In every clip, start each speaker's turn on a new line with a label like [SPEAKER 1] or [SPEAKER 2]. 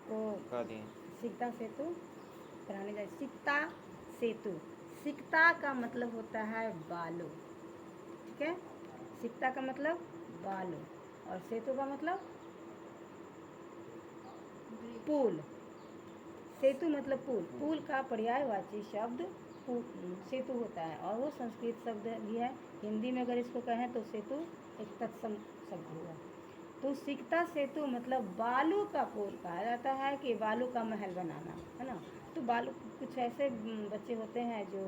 [SPEAKER 1] आपको
[SPEAKER 2] कह दिए।
[SPEAKER 1] सिकता सेतु कराने जाए। सिकता सेतु, सिकता का मतलब होता है बालू, ठीक है। सिकता का मतलब बालू और सेतु का मतलब पुल। सेतु मतलब पुल, पुल का पर्यायवाची शब्द सेतु होता है और वो संस्कृत शब्द भी है। हिंदी में अगर इसको कहें तो सेतु एक तत्सम शब्द हुआ। तो सिकता सेतु मतलब बालू का पुल कहा जाता है कि बालू का महल बनाना, है ना। तो बालू, कुछ ऐसे बच्चे होते हैं जो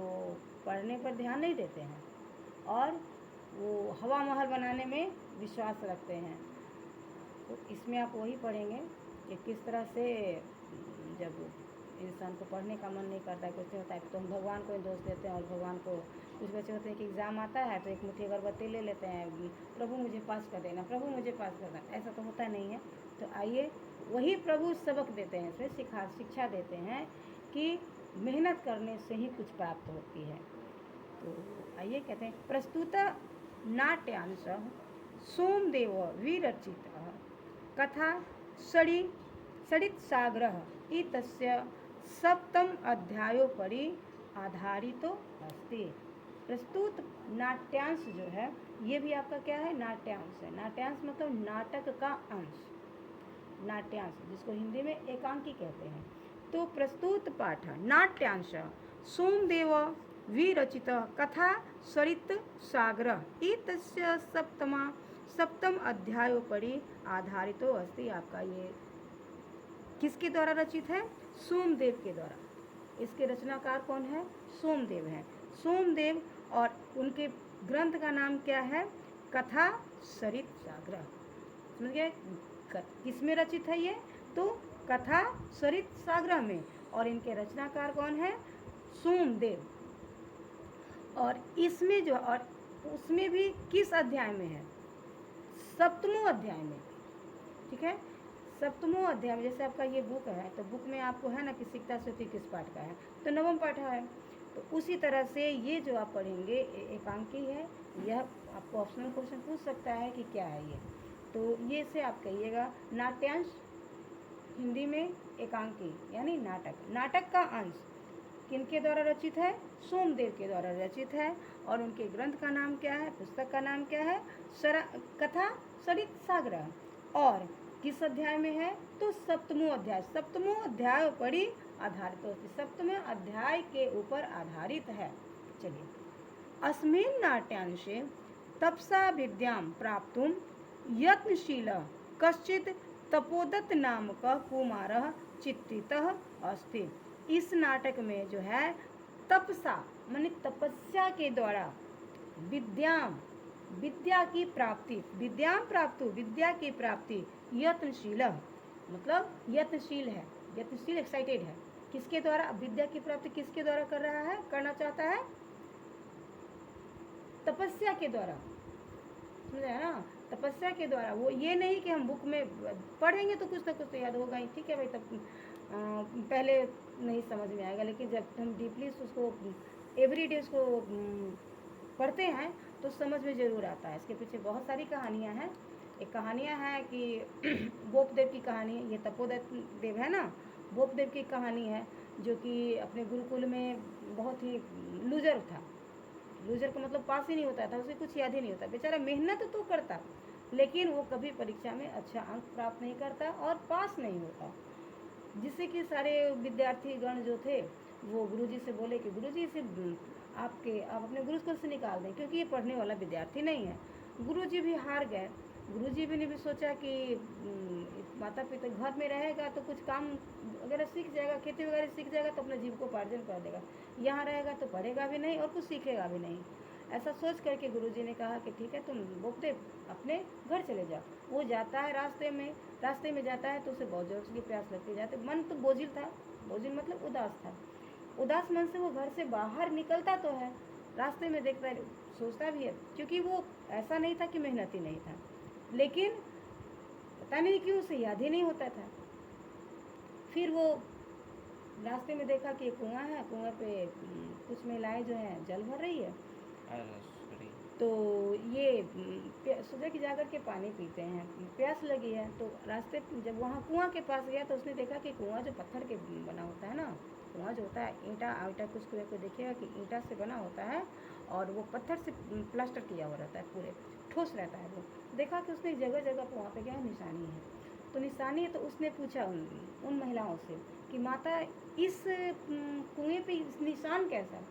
[SPEAKER 1] पढ़ने पर ध्यान नहीं देते हैं और वो हवा महल बनाने में विश्वास रखते हैं। तो इसमें आप वही पढ़ेंगे कि किस तरह से जब इंसान को पढ़ने का मन नहीं करता है, कुछ नहीं होता है, तो हम भगवान को दोष देते हैं और भगवान को, कुछ बच्चे होते हैं कि एग्ज़ाम आता है तो एक मुट्ठी अगरबत्ती ले लेते हैं, प्रभु मुझे पास कर देना, प्रभु मुझे पास कर देना। ऐसा तो होता नहीं है। तो आइए, वही प्रभु सबक देते हैं, इसमें शिक्षा देते हैं कि मेहनत करने से ही कुछ प्राप्त होती है। तो आइए कहते हैं, प्रस्तुत नाट्यांश सोमदेव विरचित कथा सड़ित साग्रह इतस्य सप्तम अध्यायोपरि आधारितो अस्ति। प्रस्तुत नाट्यांश जो है, ये भी आपका क्या है, नाट्यांश है। नाट्यांश मतलब नाटक का अंश, नाट्यांश जिसको हिंदी में एकांकी कहते हैं। तो प्रस्तुत पाठ नाट्यांश सोमदेव विरचित कथा सरित सागर इतस्य सप्तम अध्यायोपरि आधारितो अस्ति। आपका ये किसके द्वारा रचित है, सोमदेव के द्वारा। इसके रचनाकार कौन है, सोमदेव हैं। सोमदेव, और उनके ग्रंथ का नाम क्या है, कथा सरित सागर। समझ गए, किस में रचित है ये, तो कथा सरित सागर में। और इनके रचनाकार कौन है, सोमदेव। और इसमें जो, और उसमें भी किस अध्याय में है, सप्तमों अध्याय में, ठीक है। सप्तमों अध्याय में, जैसे आपका ये बुक है तो बुक में आपको है ना कि सिकता सेतु किस पाठ का है, तो नवम पाठ है। तो उसी तरह से ये जो आप पढ़ेंगे एकांकी है। यह आपको ऑप्शनल क्वेश्चन पूछ सकता है कि क्या है ये, तो ये से आप कहिएगा नाट्यांश, हिंदी में एकांकी यानी नाटक। नाटक का अंश किनके द्वारा रचित है, सोमदेव के द्वारा रचित है। और उनके ग्रंथ का नाम क्या है, पुस्तक का नाम क्या है, कथा सरित सागर। और किस अध्याय में है, तो सप्तमों अध्याय। सप्तमों अध्याय पर आधारित होती, सप्तम अध्याय के ऊपर आधारित है। चलिए, अस्मिन् नाट्यांशे तपसा विद्यां प्राप्तुं यत्नशीलः कश्चित् तपोदत्त नामक कुमारः चित्रितः अस्ति। इस नाटक में जो है तपसा माने तपस्या के द्वारा विद्याम, विद्या की प्राप्ति, विद्याम प्राप्तु विद्या की प्राप्ति, यत्नशीलः मतलब यत्नशील है, यत्नशील एक्साइटेड है। किसके द्वारा विद्या की प्राप्ति, किसके द्वारा कर रहा है, करना चाहता है, तपस्या के द्वारा। समझ आया ना, तपस्या के द्वारा। वो ये नहीं कि हम बुक में पढ़ेंगे तो कुछ ना कुछ तो याद होगा ही, ठीक है भाई। तब पहले नहीं समझ में आएगा, लेकिन जब हम डीपली उसको एवरीडे उसको पढ़ते हैं तो समझ में ज़रूर आता है। इसके पीछे बहुत सारी कहानियाँ हैं। एक कहानियाँ हैं कि बोपदेव की कहानी, ये तपोदेव है ना, बोपदेव की कहानी है, जो कि अपने गुरुकुल में बहुत ही लूजर था। लूजर का मतलब पास ही नहीं होता था, उसे कुछ याद ही नहीं होता। बेचारा मेहनत तो करता, लेकिन वो कभी परीक्षा में अच्छा अंक प्राप्त नहीं करता और पास नहीं होता। जिससे कि सारे विद्यार्थी गण जो थे वो गुरुजी से बोले कि गुरुजी इसे आप अपने गुरुकुल से निकाल दें, क्योंकि ये पढ़ने वाला विद्यार्थी नहीं है। गुरुजी भी हार गए। गुरुजी भी ने भी सोचा कि माता पिता घर में रहेगा तो कुछ काम वगैरह सीख जाएगा, खेती वगैरह सीख जाएगा तो अपना जीविकोपार्जन कर देगा। यहाँ रहेगा तो पढ़ेगा भी नहीं और कुछ सीखेगा भी नहीं। ऐसा सोच करके गुरुजी ने कहा कि ठीक है, तुम बोपदेव अपने घर चले जाओ। वो जाता है, रास्ते में जाता है तो उसे बहुत जोर की प्यास लगती जाती। मन तो बोझिल था, बोझिल मतलब उदास था। उदास मन से वो घर से बाहर निकलता तो है, रास्ते में देखता है, सोचता भी है, क्योंकि वो ऐसा नहीं था कि मेहनती नहीं था, लेकिन पता नहीं क्यों उसे याद ही नहीं होता था। फिर वो रास्ते में देखा कि एक कुआं है, कुएं पे कुछ महिलाएं जो हैं जल भर रही है। तो ये सुबह की जाकर के पानी पीते हैं, प्यास लगी है, तो रास्ते जब वहाँ कुआं के पास गया तो उसने देखा कि कुआं जो पत्थर के बना होता है ना, कुआं जो होता है ईंटा आटा कुछ कुएं को देखिएगा कि ईंटा से बना होता है और वो पत्थर से प्लास्टर किया हुआ रहता है, पूरे ठोस रहता है वो। देखा कि उसने जगह जगह पर वहाँ पे क्या है, निशानी है। तो निशानी है, तो उसने पूछा उन महिलाओं से कि माता इस कुएं पे निशान कैसा?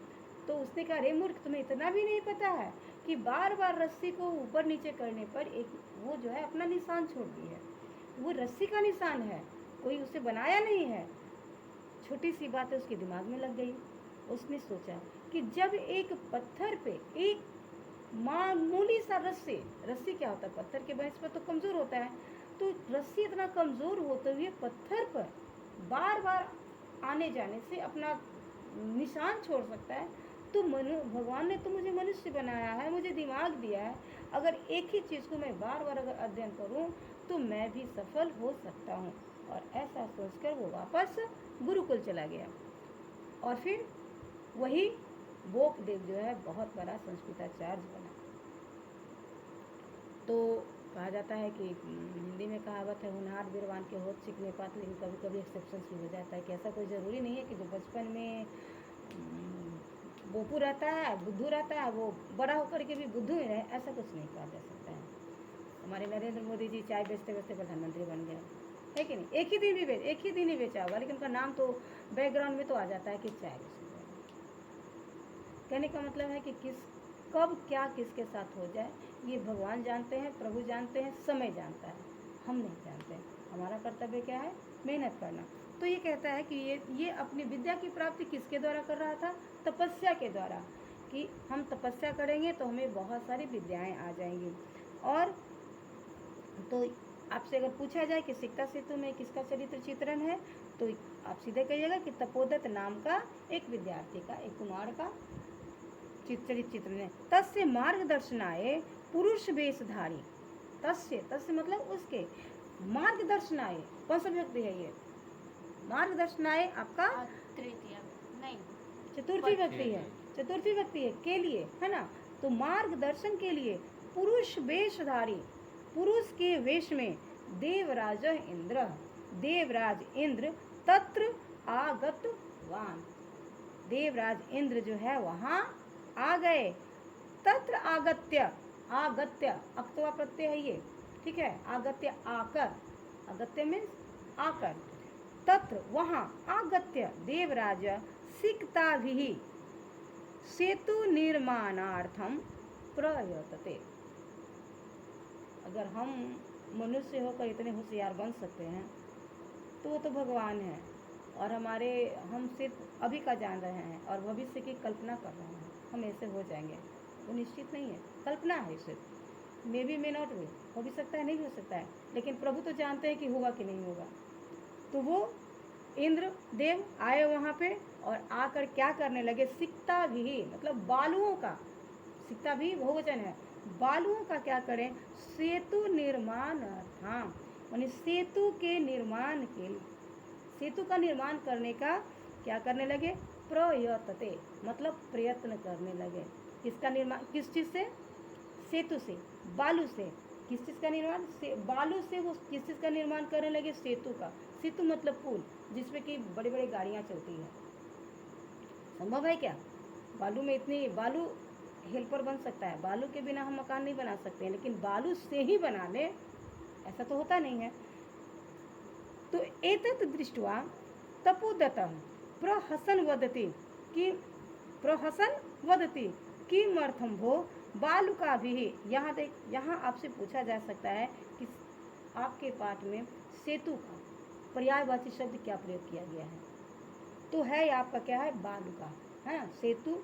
[SPEAKER 1] तो उसने कहा, अरे मूर्ख, तुम्हें इतना भी नहीं पता है कि बार बार रस्सी को ऊपर नीचे करने पर एक वो जो है अपना निशान छोड़ती है। वो रस्सी का निशान है, कोई उसे बनाया नहीं है। छोटी सी बात है उसके दिमाग में लग गई। उसने सोचा कि जब एक पत्थर पे एक मामूली सा रस्सी क्या होता है, पत्थर के बेस पर तो कमज़ोर होता है, तो रस्सी इतना कमज़ोर होते हुए पत्थर पर बार बार आने जाने से अपना निशान छोड़ सकता है, तो भगवान ने तो मुझे मनुष्य बनाया है, मुझे दिमाग दिया है, अगर एक ही चीज़ को मैं बार बार अगर अध्ययन करूं तो मैं भी सफल हो सकता हूं। और ऐसा सोचकर वो वापस गुरुकुल चला गया। और फिर वही बोपदेव जो है बहुत बड़ा संस्कृताचार्य बना। तो कहा जाता है कि हिंदी में कहावत है, होनहार वीरवान के होठ सीखने पात, लेकिन कभी कभी एक्सेप्शंस भी हो जाता है कि ऐसा कोई ज़रूरी नहीं है कि जो बचपन में बोपू रहता है, बुद्धू रहता है, वो बड़ा होकर के भी बुद्धू ही रहे, ऐसा कुछ नहीं कहा जा सकता है। हमारे नरेंद्र मोदी जी चाय बेचते बेचते प्रधानमंत्री बन गए, है कि नहीं? एक ही दिन ही बेचा होगा, लेकिन उनका नाम तो बैकग्राउंड में तो आ जाता है कि चाय बेचते। कहने का मतलब है कि कब क्या किसके साथ हो जाए ये भगवान जानते हैं, प्रभु जानते हैं, समय जानता है, हम नहीं जानते। हमारा कर्तव्य क्या है? मेहनत करना। तो ये कहता है कि ये अपनी विद्या की प्राप्ति किसके द्वारा कर रहा था? तपस्या के द्वारा, कि हम तपस्या करेंगे तो हमें बहुत सारी विद्याएं आ जाएंगी। और तो आपसे अगर पूछा जाए कि सिक्का सेतु में किसका चरित्र चित्रण है, तो आप सीधे कहिएगा कि तपोदत्त नाम का एक विद्यार्थी का, एक कुमार का चरित्र चित्रण है। तस्य मार्गदर्शनाय पुरुष वेशधारी, तस्य मतलब उसके, मार्गदर्शनाय कौन सा व्यक्ति है ये? मार्गदर्शनाय आपका
[SPEAKER 2] तृतीय नहीं,
[SPEAKER 1] चतुर्थी व्यक्ति है, के लिए, है ना? तो मार्गदर्शन के लिए पुरुष वेशधारी, पुरुष के वेश में देवराज इंद्र तत्र आगतवान, देवराज इंद्र जो है वहाँ आ गए। तत्र आगत्य अक्तवा प्रत्यय है ये, ठीक है? आगत्य आकर, अगत्य मीन्स आकर, तत्र वहाँ, आगत्य देवराज सिक्ताभिः सेतु निर्माणार्थम प्रयतते। अगर हम मनुष्य होकर इतने होशियार बन सकते हैं तो वो तो भगवान है, और हम सिर्फ अभी का जान रहे हैं और भविष्य की कल्पना कर रहे हैं, हम ऐसे हो जाएंगे वो निश्चित नहीं है, कल्पना है सिर्फ, may be may not be, हो भी सकता है नहीं भी हो सकता है, लेकिन प्रभु तो जानते हैं कि होगा कि नहीं होगा। तो वो इंद्र देव आए वहाँ पे और आकर क्या करने लगे? सिक्ता भी मतलब बालुओं का, सिक्ता भी बहुवचन है, बालुओं का क्या करें? सेतु निर्माण, हाँ, यानी सेतु के निर्माण के लिए, सेतु का निर्माण करने का क्या करने लगे? प्रयतते मतलब प्रयत्न करने लगे। किसका निर्माण? किस चीज़ से? सेतु से, बालू से। किस चीज़ का निर्माण? बालू से वो किस चीज़ का निर्माण करने लगे? सेतु का। सेतु मतलब पुल, जिसमें कि बड़ी बड़ी गाड़ियाँ चलती हैं। संभव है क्या? बालू में इतनी, बालू हेल्पर बन सकता है, बालू के बिना हम मकान नहीं बना सकते हैं, लेकिन बालू से ही बना ले ऐसा तो होता नहीं है। तो एतत् दृष्ट्वा तपोदत्तः प्रहसन वदति किमर्थं भो बालुकाभिः। यहाँ आपसे पूछा जा सकता है कि आपके पाठ में सेतु का पर्यायवाची शब्द क्या प्रयोग किया गया है? तो है आपका क्या है? बालुका, है सेतु।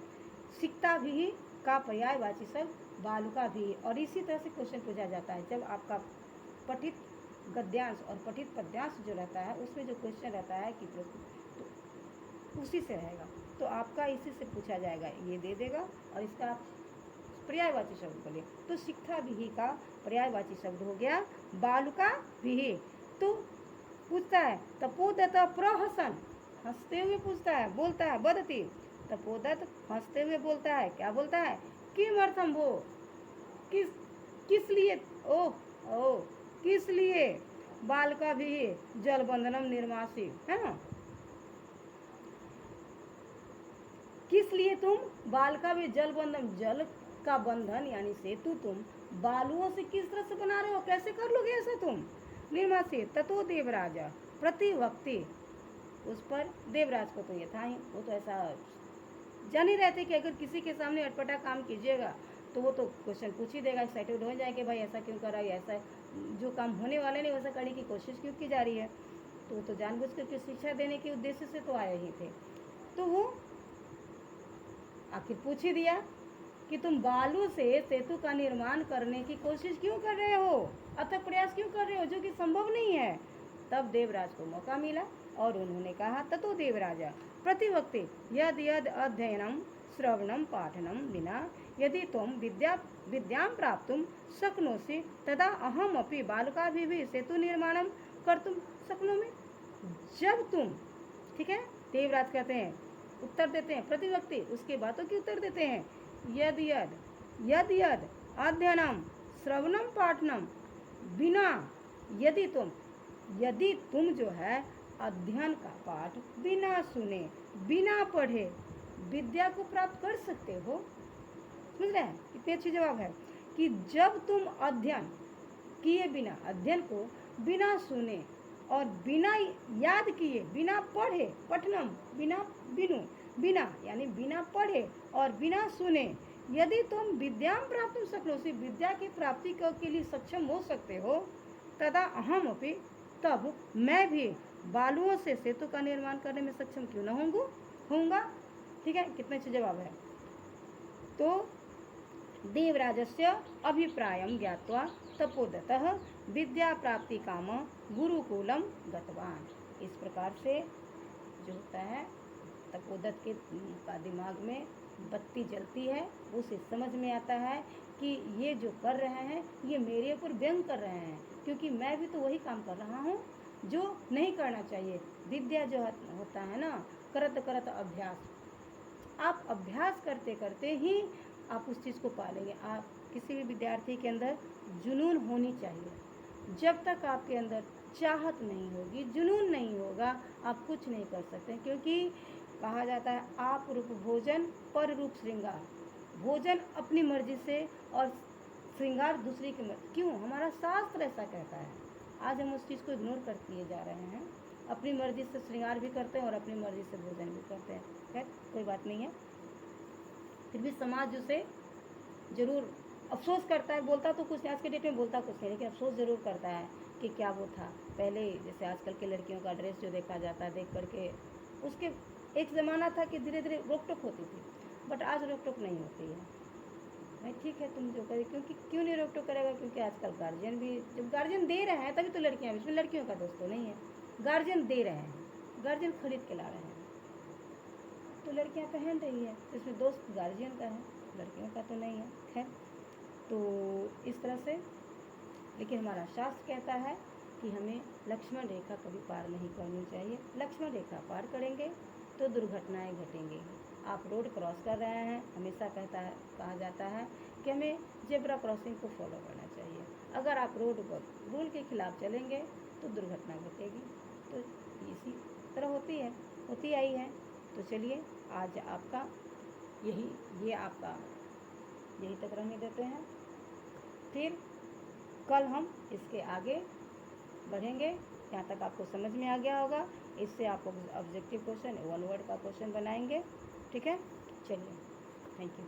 [SPEAKER 1] सिक्ता भी का पर्यायवाची शब्द बालुका भी। और इसी तरह से क्वेश्चन पूछा जाता है जब आपका पठित गद्यांश और पठित पद्यांश जो रहता है उसमें जो क्वेश्चन रहता है कि तो उसी से रहेगा, तो आपका इसी से पूछा जाएगा, ये दे देगा और इसका आप पर्यायवाची शब्द बोलिए। तो सिक्ता भी का पर्यायवाची शब्द हो गया बालुका भी। तो पूछता है तपोदत्त प्रहसन, हंसते हुए पूछता है, बोलता है, वदति, तपोदत्त हंसते हुए बोलता है, क्या बोलता है? किमर्थम भो, किस किस लिए ओ ओ किस लिए बाल का भी जल बंधनम निर्मासी, है ना, किस लिए तुम बाल का भी जल बंधन, जल का बंधन यानी सेतु तुम बालुओं से किस तरह से बना रहे हो, कैसे कर लोगे ऐसा तुम। निर्मासी ततो देवराजा प्रतिवक्ति, उस पर देवराज को तो ये था ही, वो तो ऐसा जान ही रहते कि अगर किसी के सामने अटपटा काम कीजिएगा तो वो तो क्वेश्चन पूछ ही देगा, एक्साइटेड हो जाए कि भाई ऐसा क्यों कर रहा है, ऐसा जो काम होने वाले नहीं वैसा करने की कोशिश क्यों की जा रही है। तो वो तो जानबूझ कर शिक्षा देने के उद्देश्य से तो आए ही थे। तो वो आखिर पूछ ही दिया कि तुम बालू से सेतु का निर्माण करने की कोशिश क्यों कर रहे हो, अथक प्रयास क्यों कर रहे हो जो कि संभव नहीं है। तब देवराज को मौका मिला और उन्होंने कहा ततो देवराजा प्रतिवक्ति यद यद अध्ययनम श्रवणम पाठनम विना यदि तुम विद्यां प्राप्तुम शक्नोसि तदा अहम अपि बालकाभिः सेतु निर्माणम कर्तुम शक्नोमि। जब तुम, ठीक है, देवराज कहते हैं, उत्तर देते हैं, प्रतिवक्ति उसके बातों की उत्तर देते हैं, यद यद अध्ययनम श्रवणम पाठनम बिना, यदि तुम जो है अध्ययन का पाठ बिना सुने बिना पढ़े विद्या को प्राप्त कर सकते हो। समझ रहे हैं, कितनी अच्छी जवाब है कि जब तुम अध्ययन किए बिना, अध्ययन को बिना सुने और बिना याद किए, बिना पढ़े, पठनम बिना यानी बिना पढ़े और बिना सुने, यदि तुम विद्या प्राप्त हो सको, विद्या की प्राप्ति के लिए सक्षम हो सकते हो, तदा अहम अपि, तब मैं भी बालुओं से सेतु का निर्माण करने में सक्षम क्यों न होऊंगा। ठीक है, कितने अच्छे जवाब है। तो देवराजस्य अभिप्रायं ज्ञात्वा तपोदतः विद्या प्राप्ति काम गुरुकुलम गतवान। इस प्रकार से जो होता है तपोदत के का दिमाग में बत्ती जलती है, उसे समझ में आता है कि ये जो कर रहे हैं ये मेरे ऊपर व्यंग कर रहे हैं, क्योंकि मैं भी तो वही काम कर रहा हूँ जो नहीं करना चाहिए। विद्या जो होता है ना, करत अभ्यास, आप अभ्यास करते करते ही आप उस चीज़ को पालेंगे। आप किसी भी विद्यार्थी के अंदर जुनून होनी चाहिए। जब तक आपके अंदर चाहत नहीं होगी, जुनून नहीं होगा, आप कुछ नहीं कर सकते, क्योंकि कहा जाता है आप रूप भोजन पर रूप श्रृंगार। भोजन अपनी मर्जी से और श्रृंगार दूसरी की मर्जी। क्यों? हमारा शास्त्र ऐसा कहता है। आज हम उस चीज़ को इग्नोर कर किए जा रहे हैं, अपनी मर्जी से श्रृंगार भी करते हैं और अपनी मर्जी से भोजन भी करते हैं। खैर कोई बात नहीं है, फिर भी समाज उसे ज़रूर अफसोस करता है। बोलता तो कुछ आज के डेट में बोलता कुछ नहीं, लेकिन अफसोस ज़रूर करता है कि क्या वो था पहले। जैसे आजकल के लड़कियों का ड्रेस जो देखा जाता है, देख करके उसके एक ज़माना था कि धीरे धीरे रोक टोक होती थी, बट आज रोक टोक नहीं होती है। भाई ठीक है तुम जो करे, क्योंकि क्यों नहीं रोक टोक करेगा, क्योंकि आजकल गार्जियन भी, जब गार्जियन दे रहे हैं तभी तो लड़कियां भी, इसमें लड़कियों का दोष तो नहीं है। गार्जियन दे रहे हैं, गार्जियन खरीद के ला रहे हैं, तो लड़कियां पहन रही है, इसमें दोस्त गार्जियन का है, लड़कियों का तो नहीं है। खैर तो इस तरह से, लेकिन हमारा शास्त्र कहता है कि हमें लक्ष्मण रेखा कभी पार नहीं करनी चाहिए। लक्ष्मण रेखा पार करेंगे तो दुर्घटनाएं घटेंगी। आप रोड क्रॉस कर रहे हैं, हमेशा कहा जाता है कि हमें जेब्रा क्रॉसिंग को फॉलो करना चाहिए। अगर आप रोड पर रूल के खिलाफ चलेंगे तो दुर्घटना घटेगी। तो इसी तरह होती आई है। तो चलिए आज आपका यही तक रहने देते हैं, फिर कल हम इसके आगे बढ़ेंगे। यहाँ तक आपको समझ में आ गया होगा। इससे आप ऑब्जेक्टिव क्वेश्चन, वन वर्ड का क्वेश्चन बनाएंगे। ठीक है, चलिए, थैंक यू।